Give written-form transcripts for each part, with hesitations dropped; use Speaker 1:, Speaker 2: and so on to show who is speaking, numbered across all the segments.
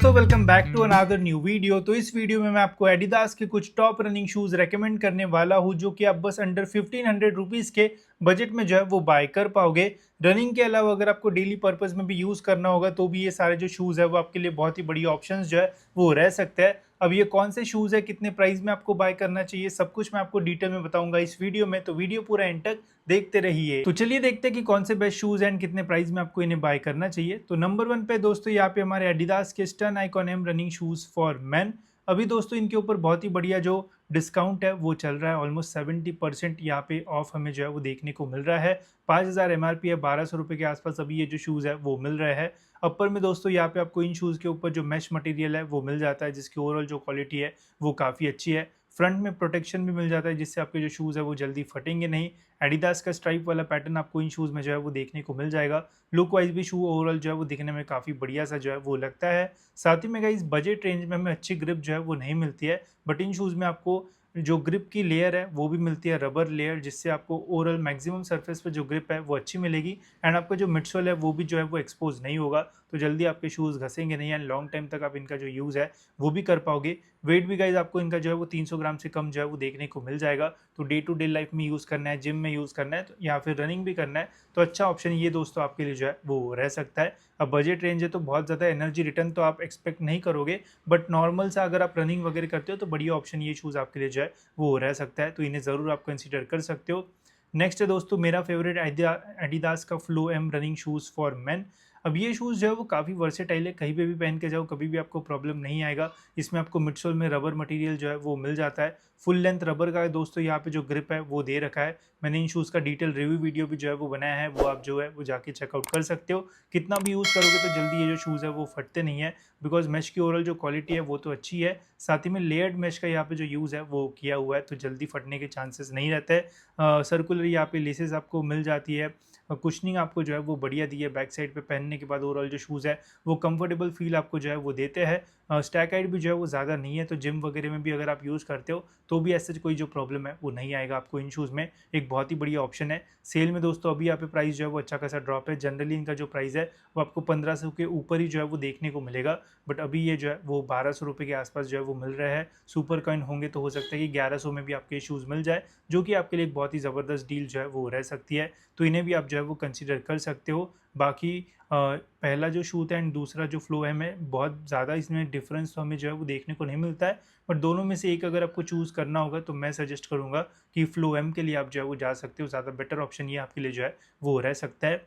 Speaker 1: दोस्तों, welcome back to another new video. तो इस वीडियो में मैं आपको एडिडास के कुछ टॉप रनिंग शूज रेकमेंड करने वाला हूं, जो कि आप बस अंडर 1500 रुपीज़ के बजट में जो है वो बाय कर पाओगे। रनिंग के अलावा अगर आपको डेली पर्पस में भी यूज़ करना होगा तो भी ये सारे जो शूज़ है वो आपके लिए बहुत ही बड़ी ऑप्शंस जो है वो रह सकते हैं। अब ये कौन से शूज़ है, कितने प्राइस में आपको बाय करना चाहिए, सब कुछ मैं आपको डिटेल में बताऊंगा इस वीडियो में, तो वीडियो पूरा एंड तक देखते रहिए। तो चलिए देखते हैं कि कौन से बेस्ट शूज एंड कितने प्राइस में आपको इन्हें बाय करना चाहिए। तो नंबर 1 पे दोस्तों यहाँ पे हमारे एडिडास के stern icon am running shoes for main. अभी दोस्तों इनके ऊपर बहुत ही बढ़िया जो डिस्काउंट है वो चल रहा है। ऑलमोस्ट 70% यहाँ पे ऑफ हमें जो है वो देखने को मिल रहा है। 5000 MRP है, 1200 रुपये के आसपास अभी ये जो शूज़ है वो मिल रहा है। अपर में दोस्तों यहाँ पे आपको इन शूज़ के ऊपर जो मैश मटेरियल है वो मिल जाता है, जिसकी ओवरऑल जो क्वालिटी है वो काफ़ी अच्छी है। फ्रंट में प्रोटेक्शन भी मिल जाता है, जिससे आपके जो शूज़ है वो जल्दी फटेंगे नहीं। एडिडास का स्ट्राइप वाला पैटर्न आपको इन शूज़ में जो है वो देखने को मिल जाएगा। लुक वाइज भी शू ओवरऑल जो है वो दिखने में काफ़ी बढ़िया सा जो है वो लगता है। साथ ही में गाइस बजट रेंज में हमें अच्छी ग्रिप जो है वो नहीं मिलती है, बट इन शूज़ में आपको जो ग्रिप की लेयर है वो भी मिलती है, रबर लेयर, जिससे आपको ओवरऑल मैक्सिमम सरफेस पे जो ग्रिप है वो अच्छी मिलेगी। एंड आपका जो मिडसोल है वो भी जो है वो एक्सपोज नहीं होगा, तो जल्दी आपके शूज़ घसेंगे नहीं एंड लॉन्ग टाइम तक आप इनका जो यूज़ है वो भी कर पाओगे। वेट भी गाइज आपको इनका जो है वो 300 ग्राम से कम जो है वो देखने को मिल जाएगा। तो डे टू डे लाइफ में यूज़ करना है, जिम में यूज़ करना है, तो या फिर रनिंग भी करना है, तो अच्छा ऑप्शन ये दोस्तों आपके लिए जो है वो रह सकता है। अब बजट रेंज है तो बहुत ज़्यादा एनर्जी रिटर्न तो आप एक्सपेक्ट नहीं करोगे, बट नॉर्मल सा अगर आप रनिंग वगैरह करते हो तो बढ़िया ऑप्शन ये शूज़ आपके लिए जो है वो रह सकता है, तो इन्हें ज़रूर आप कंसिडर कर सकते हो। नेक्स्ट है दोस्तों मेरा फेवरेट एडिडास का flow am running shoes for main. अब ये शूज़ जो है वो काफ़ी वर्सेटाइल है, कहीं पे भी पहन के जाओ कभी भी आपको प्रॉब्लम नहीं आएगा। इसमें आपको मिडसोल में रबर मटेरियल जो है वो मिल जाता है। फुल लेंथ रबर का है दोस्तों, यहाँ पे जो ग्रिप है वो दे रखा है। मैंने इन शूज़ का डिटेल रिव्यू वीडियो भी जो है वो बनाया है, वो आप जो है वो जाके चेकआउट कर सकते हो। कितना भी यूज़ करोगे तो जल्दी ये जो शूज़ है वो फटते नहीं है, बिकॉज मैश की ओवरऑल जो क्वालिटी है वो तो अच्छी है। साथ ही में लेयर्ड मैश का यहाँ पे जो यूज़ है वो किया हुआ है, तो जल्दी फटने के चांसेस नहीं रहते हैं। सर्कुलर यहाँ पे लेसेस आपको मिल जाती है। कुशनिंग आपको जो है वो बढ़िया दी है, बैक साइड पे पहनने के बाद ओवरऑल जो शूज़ है वो कंफर्टेबल फील आपको जो है वो देते हैं। स्टैक हाइट भी जो है वो ज़्यादा नहीं है, तो जिम वगैरह में भी अगर आप यूज़ करते हो तो भी ऐसे कोई जो प्रॉब्लम है वो नहीं आएगा आपको इन शूज़ में। एक बहुत ही बढ़िया ऑप्शन है। सेल में दोस्तों अभी यहाँ पे प्राइस जो है वो अच्छा खासा ड्रॉप है। जनरली इनका जो प्राइस है वो आपको 1500 के ऊपर ही जो है वो देखने को मिलेगा, बट अभी ये जो है वो 1200 रुपये के आसपास जो है वो मिल रहा है। सुपर कॉइन होंगे तो हो सकता है कि 1100 में भी आपके शूज़ मिल जाए, जो कि आपके लिए एक बहुत ही ज़बरदस्त डील जो है वो रह सकती है। तो इन्हें भी आप जो है वो कंसिडर कर सकते हो। बाकी पहला जो शूट है एंड दूसरा जो फ्लो है, में बहुत ज़्यादा इसमें डिफरेंस तो हमें जो है वो देखने को नहीं मिलता है, बट दोनों में से एक अगर आपको चूज़ करना होगा तो मैं सजेस्ट करूँगा कि फ्लो एम के लिए आप जो है वो जा सकते हो। ज़्यादा बेटर ऑप्शन ये आपके लिए जो है वो रह सकता है।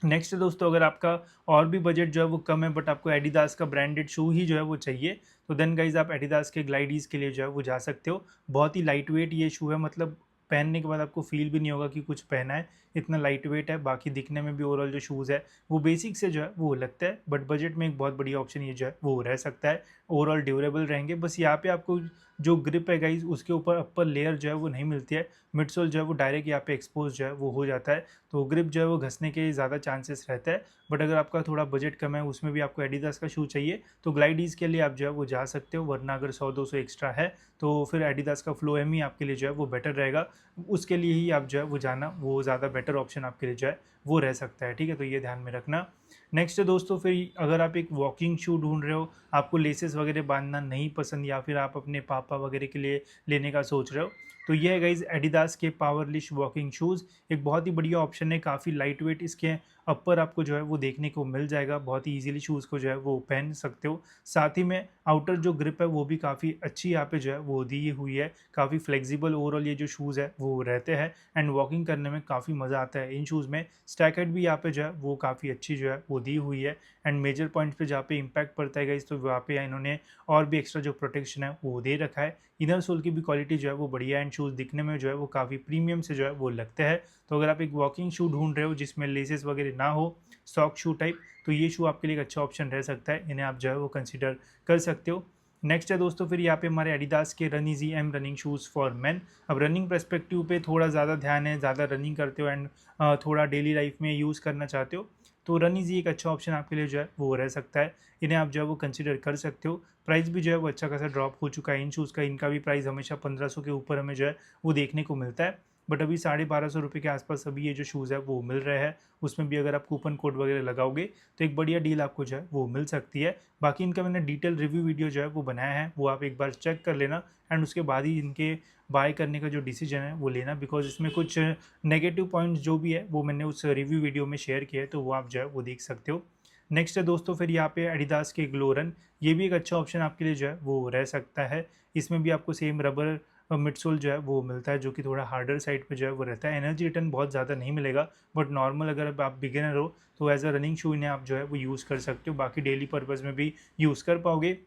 Speaker 1: नेक्स्ट दोस्तों अगर आपका और भी बजट जो है वो कम है, बट आपको एडिडास का ब्रांडेड शू ही जो है वो चाहिए, तो देन गाइज आप एडिडास के ग्लाइडीज के लिए जो है वो जा सकते हो। बहुत ही लाइट वेट ये शू है, मतलब पहनने के बाद आपको फील भी नहीं होगा कि कुछ पहना है, इतना लाइट वेट है। बाकी दिखने में भी ओवरऑल जो शूज़ है वो बेसिक से जो है वो लगता है, बट बजट में एक बहुत बढ़िया ऑप्शन ये जो है वो रह सकता है। ओवरऑल ड्यूरेबल रहेंगे। बस यहाँ पे आपको जो ग्रिप है गाइज उसके ऊपर अपर लेयर जो है वो नहीं मिलती है। मिडसोल जो है वो डायरेक्ट यहाँ पे एक्सपोज जो है वो हो जाता है, तो ग्रिप जो है वो घसने के ज़्यादा चांसेस रहता है। बट अगर आपका थोड़ा बजट कम है, उसमें भी आपको एडिडास का शू चाहिए, तो ग्लाइडीज के लिए आप जो है वो जा सकते हो। वरना अगर 100-200 एक्स्ट्रा है तो फिर एडिडास का फ्लो एम ही आपके लिए जो है वो बेटर रहेगा। उसके लिए ही आप जो है वो जाना, वो ज़्यादा बेटर ऑप्शन आपके लिए जो है वो रह सकता है। ठीक है, तो ये ध्यान में रखना। नेक्स्ट दोस्तों फिर अगर आप एक वॉकिंग शू ढूंढ रहे हो, आपको लेसेस वगैरह बांधना नहीं पसंद, या फिर आप अपने पापा वगैरह के लिए लेने का सोच रहे हो, तो ये है गाइज एडिडास के पावरलिश वॉकिंग शूज़। एक बहुत ही बढ़िया ऑप्शन है, काफ़ी लाइट वेट इसके अपर आपको जो है वो देखने को मिल जाएगा। बहुत ही इजीली शूज़ को जो है वो पहन सकते हो। साथ ही में आउटर जो ग्रिप है वो भी काफ़ी अच्छी यहाँ पे जो है वो दी हुई है। काफ़ी फ्लेक्सिबल ओवरऑल ये जो शूज़ है वो रहते हैं, एंड वॉकिंग करने में काफ़ी मज़ा आता है इन शूज़ में। स्टैक हाइट भी यहाँ पे जो है वो काफ़ी अच्छी जो है वो दी हुई है। एंड मेजर पॉइंट्स पे जहाँ पे इम्पैक्ट पड़ता है गाइस, तो वहाँ पे इन्होंने और भी एक्स्ट्रा जो प्रोटेक्शन है वो दे रखा है। इनर सोल की भी क्वालिटी जो है वो बढ़िया, एंड शूज़ दिखने में जो है वो काफ़ी प्रीमियम से जो है वो लगते हैं। तो अगर आप एक वॉकिंग शू ढूंढ रहे हो जिसमें लेसेस वगैरह ना हो, सॉक शू टाइप, तो ये शू आपके लिए एक अच्छा ऑप्शन रह सकता है। इन्हें आप जो है वो कंसिडर कर सकते हो। नेक्स्ट है दोस्तों फिर यहाँ पे हमारे एडिडास के run easy am running shoes for main. अब रनिंग पर्सपेक्टिव पे थोड़ा ज़्यादा ध्यान है, ज़्यादा रनिंग करते हो एंड थोड़ा डेली लाइफ में यूज़ करना चाहते हो, तो रन इजी एक अच्छा ऑप्शन आपके लिए जो है वो रह सकता है। इन्हें आप जो है वो कंसिडर कर सकते हो। प्राइस भी जो है वो अच्छा खासा ड्रॉप हो चुका है इन शूज़ का। इनका भी प्राइस हमेशा 1500 के ऊपर हमें जो है वो देखने को मिलता है। बट अभी 1250 रुपये के आसपास अभी ये जो शूज़ है वो मिल रहे हैं। उसमें भी अगर आप कूपन कोड वगैरह लगाओगे तो एक बढ़िया डील आपको जो है वो मिल सकती है। बाकी इनका मैंने डिटेल रिव्यू वीडियो जो है वो बनाया है, वो आप एक बार चेक कर लेना एंड उसके बाद ही इनके बाय करने का जो डिसीजन है वो लेना, बिकॉज इसमें कुछ नेगेटिव पॉइंट्स जो भी है वो मैंने उस रिव्यू वीडियो में शेयर किया है, तो वो आप जो है वो देख सकते हो। नेक्स्ट है दोस्तों फिर यहाँ पे एडिडास के ग्लोरन, ये भी एक अच्छा ऑप्शन आपके लिए जो है वो रह सकता है। इसमें भी आपको सेम रबर मिडसोल जो है वो मिलता है, जो कि थोड़ा हार्डर साइड पे जो है वो रहता है। एनर्जी रिटर्न बहुत ज़्यादा नहीं मिलेगा, बट नॉर्मल अगर अब आप बिगिनर हो तो एज अ रनिंग शू इन्हें आप जो है वो यूज़ कर सकते हो, बाकी डेली पर्पज़ में भी यूज़ कर पाओगे।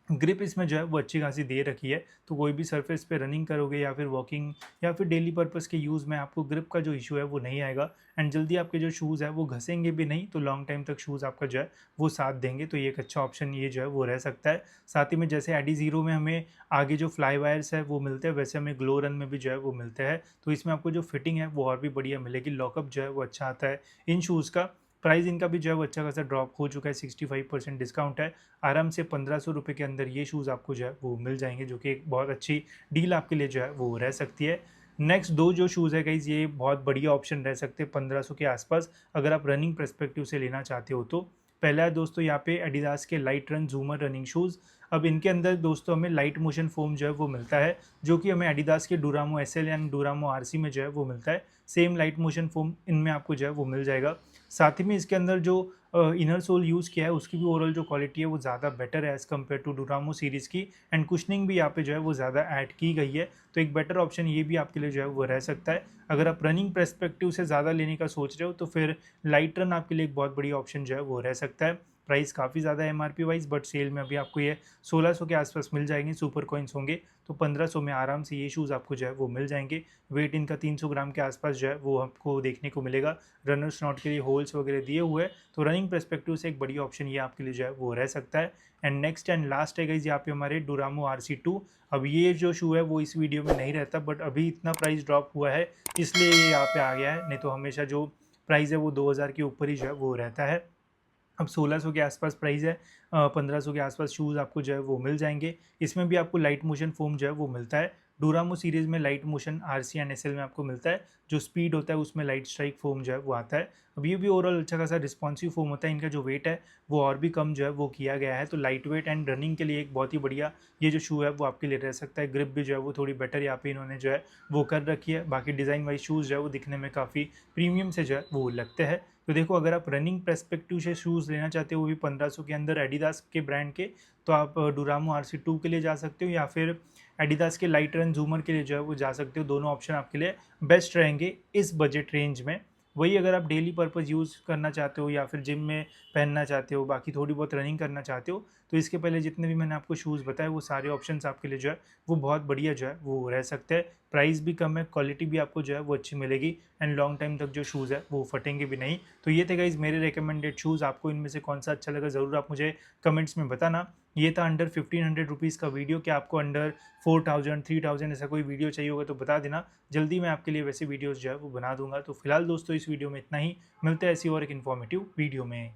Speaker 1: ग्रिप इसमें जो है वो अच्छी खासी दे रखी है, तो कोई भी सरफेस पे रनिंग करोगे या फिर वॉकिंग या फिर डेली पर्पस के यूज़ में आपको ग्रिप का जो इशू है वो नहीं आएगा एंड जल्दी आपके जो शूज़ है वो घसेंगे भी नहीं, तो लॉन्ग टाइम तक शूज़ आपका जो है वो साथ देंगे। तो ये एक अच्छा ऑप्शन ये जो है वो रह सकता है। साथ ही में जैसे एडी ज़ीरो में हमें आगे जो फ्लाई वायर्स है वो मिलते हैं, वैसे हमें ग्लो रन में भी जो है वो मिलते हैं, तो इसमें आपको जो फिटिंग है वो और भी बढ़िया मिलेगी। लॉकअप जो है वो अच्छा आता है इन शूज़ का। प्राइस इनका भी जो है वो अच्छा खासा ड्रॉप हो चुका है, 65% डिस्काउंट है। आराम से 1500 रुपये के अंदर ये शूज़ आपको जो है वो मिल जाएंगे, जो कि एक बहुत अच्छी डील आपके लिए जो है वो रह सकती है। नेक्स्ट दो जो शूज़ है गाइज़, ये बहुत बढ़िया ऑप्शन रह सकते हैं 1500 के आसपास, अगर आप रनिंग पर्सपेक्टिव से लेना चाहते हो तो। पहला है दोस्तों यहाँ पे एडिडास के लाइट रन जूमर रनिंग शूज़। अब इनके अंदर दोस्तों हमें लाइट मोशन फोम जो है वो मिलता है, जो कि हमें एडिडास के डूरामो एसएल एंड डूरामो आरसी में जो है वो मिलता है। सेम लाइट मोशन फोम इनमें आपको जो है वो मिल जाएगा। साथ ही में इसके अंदर जो इनर सोल यूज़ किया है उसकी भी ओवरऑल जो क्वालिटी है वो ज़्यादा बेटर है एज़ कम्पेयर टू डूरामो सीरीज़ की, एंड कुशनिंग भी यहाँ पे जो है वो ज़्यादा ऐड की गई है, तो एक बेटर ऑप्शन ये भी आपके लिए जो है वो रह सकता है। अगर आप रनिंग पर्सपेक्टिव से ज़्यादा लेने का सोच रहे हो तो फिर लाइट रन आपके लिए एक बहुत बढ़िया ऑप्शन जो है वो रह सकता है। प्राइस काफ़ी ज़्यादा है एमआरपी वाइज, बट सेल में अभी आपको ये 1600 के आसपास मिल जाएंगे, सुपर कॉइन्स होंगे तो 1500 में आराम से ये शूज़ आपको जो है वो मिल जाएंगे। वेट इनका 300 ग्राम के आसपास जो है वो आपको देखने को मिलेगा। रनर्स नॉट के लिए होल्स वगैरह दिए हुए हैं, तो रनिंग पर्सपेक्टिव से एक बढ़िया ऑप्शन ये आपके लिए जो है वो रह सकता है। एंड नेक्स्ट एंड लास्ट है गाइस यहाँ पे हमारे डूरामो RC2। अब ये जो शू है वो इस वीडियो में नहीं रहता, बट अभी इतना प्राइस ड्रॉप हुआ है इसलिए ये यहाँ पे आ गया है, नहीं तो हमेशा जो प्राइस है वो 2000 के ऊपर ही जो है वो रहता है। अब 1600 के आसपास प्राइस है, 1500 के आसपास शूज़ आपको जो है वो मिल जाएंगे। इसमें भी आपको लाइट मोशन फोम जो है वो मिलता है। डूरामो सीरीज़ में light motion RC and SL में आपको मिलता है, जो स्पीड होता है उसमें लाइट स्ट्राइक फोम जो है वो आता है। अब ये भी ओवरऑल अच्छा खासा रिस्पॉन्सिव फोम होता है, इनका जो वेट है वो और भी कम जो है वो किया गया है, तो लाइट वेट एंड रनिंग के लिए एक बहुत ही बढ़िया ये जो शू है वो आपके लिए रह सकता है। ग्रिप भी जो है वो थोड़ी बेटर यहाँ पे इन्होंने जो है वो कर रखी है। बाकी डिज़ाइन वाइज शूज़ जो है वो दिखने में काफ़ी प्रीमियम से जो है वो लगते हैं। तो देखो अगर आप रनिंग पर्सपेक्टिव से शूज़ लेना चाहते हो वो भी 1500 के अंदर एडिडास के ब्रांड के, तो आप डूरामो RC2 के लिए जा सकते हो या फिर एडिडास के लाइट रन जूमर के लिए जो है वो जा सकते हो। दोनों ऑप्शन आपके लिए बेस्ट रहेंगे इस बजट रेंज में। वही अगर आप डेली पर्पज़ यूज़ करना चाहते हो या फिर जिम में पहनना चाहते हो, बाकी थोड़ी बहुत रनिंग करना चाहते हो, तो इसके पहले जितने भी मैंने आपको शूज़ बताए वो सारे ऑप्शंस आपके लिए जो है वो बहुत बढ़िया जो है वो रह सकते हैं। प्राइस भी कम है, क्वालिटी भी आपको जो है वो अच्छी मिलेगी एंड लॉन्ग टाइम तक जो शूज़ है वो फटेंगे भी नहीं। तो ये थे गाइज़ मेरे रिकमेंडेड शूज़, आपको इनमें से कौन सा अच्छा लगा ज़रूर आप मुझे कमेंट्स में बताना। ये था अंडर 1500 रुपीज़ का वीडियो, क्या आपको अंडर 4000 3000 ऐसा कोई वीडियो चाहिए होगा तो बता देना, जल्दी मैं आपके लिए वैसे वीडियोज़ जो है वो बना दूंगा। तो फिलहाल दोस्तों इस वीडियो में इतना ही, मिलते हैं ऐसी और एक इन्फॉर्मेटिव वीडियो में।